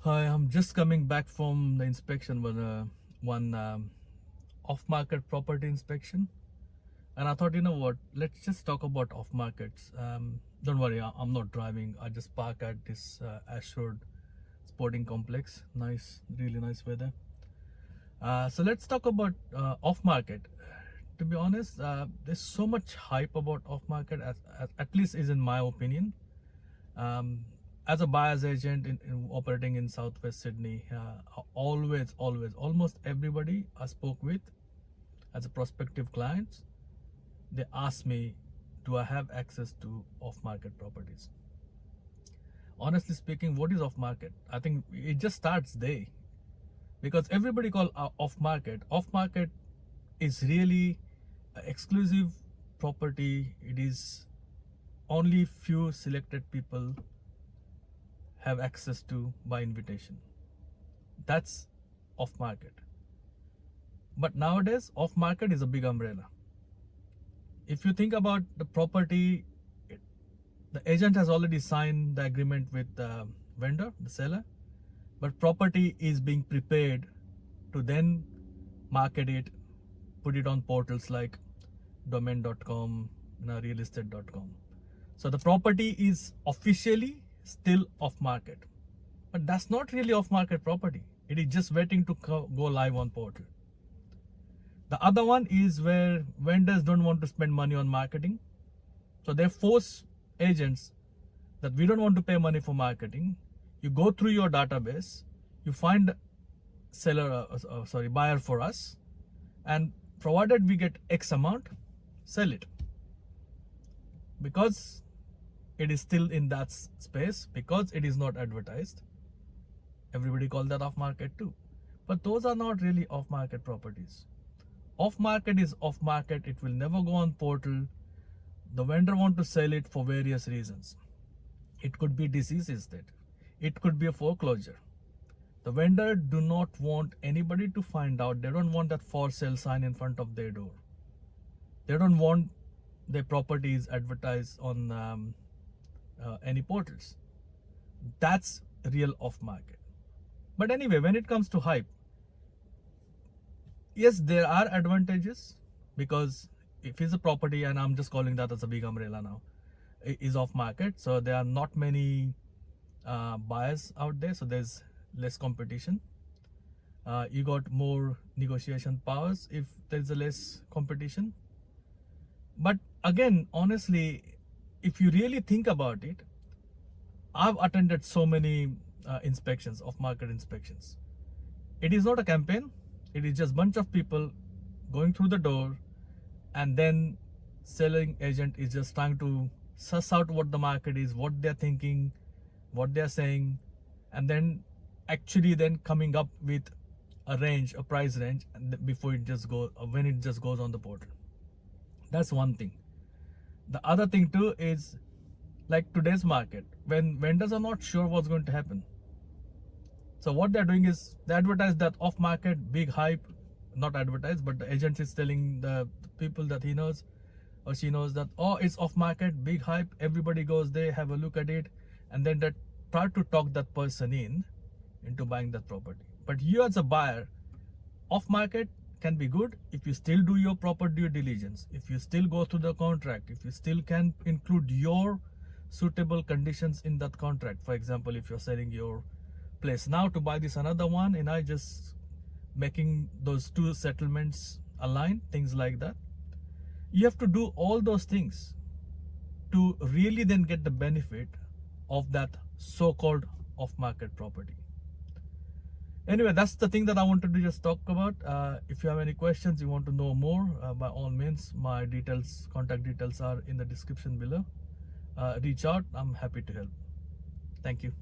Hi, I'm just coming back from the inspection, one off-market property inspection, and I thought, you know what? Let's just talk about off-markets. Don't worry, I'm not driving. I just park at this Ashford Sporting Complex. Nice, really nice weather. So let's talk about off-market. To be honest, there's so much hype about off-market, at least is in my opinion. As a buyer's agent in operating in Southwest Sydney, almost everybody I spoke with as a prospective clients, they ask me, do I have access to off-market properties? Honestly speaking, what is off-market? I think it just starts there, because everybody call off-market. Off-market is really exclusive property. It is only few selected people have access to by invitation. That's off market. But nowadays, off market is a big umbrella. If you think about the property, the agent has already signed the agreement with the vendor, the seller, but property is being prepared to then market it, put it on portals like domain.com, realestate.com. So the property is officially still off market, but that's not really off market property. It is just waiting to go live on portal. The other one is where vendors don't want to spend money on marketing, so they force agents that we don't want to pay money for marketing. You go through your database, you find buyer for us, and provided we get X amount, sell it. Because it is still in that space, because it is not advertised, everybody call that off market too. But those are not really off market properties. Off market is off market. It will never go on portal. The vendor want to sell it for various reasons. It could be disease instead. It could be a foreclosure. The vendor do not want anybody to find out. They don't want that for sale sign in front of their door. They don't want their properties advertised on any portals. That's real off market. But anyway, when it comes to hype, yes, there are advantages, because if it's a property, and I'm just calling that as a big umbrella now, is off market, so there are not many buyers out there, so there's less competition. You got more negotiation powers if there's a less competition. But again, honestly, if you really think about it, I've attended so many inspections, off-market inspections. It is not a campaign. It is just bunch of people going through the door, and then selling agent is just trying to suss out what the market is, what they're thinking, what they're saying, and then actually then coming up with a range, a price range, and before it just goes, when it just goes on the portal. That's one thing. The other thing too is, like today's market, when vendors are not sure what's going to happen, so what they're doing is they advertise that off market, big hype. Not advertise, but the agent is telling the people that he knows or she knows that, oh, it's off market, big hype, everybody goes there, have a look at it, and then they try to talk that person into buying that property. But you as a buyer, off market can be good if you still do your proper due diligence, if you still go through the contract, if you still can include your suitable conditions in that contract. For example, if you're selling your place now to buy this another one, and I just making those two settlements align, things like that. You have to do all those things to really then get the benefit of that so-called off-market property. Anyway, that's the thing that I wanted to just talk about. If you have any questions, you want to know more, by all means, my contact details are in the description below. Reach out. I'm happy to help. Thank you.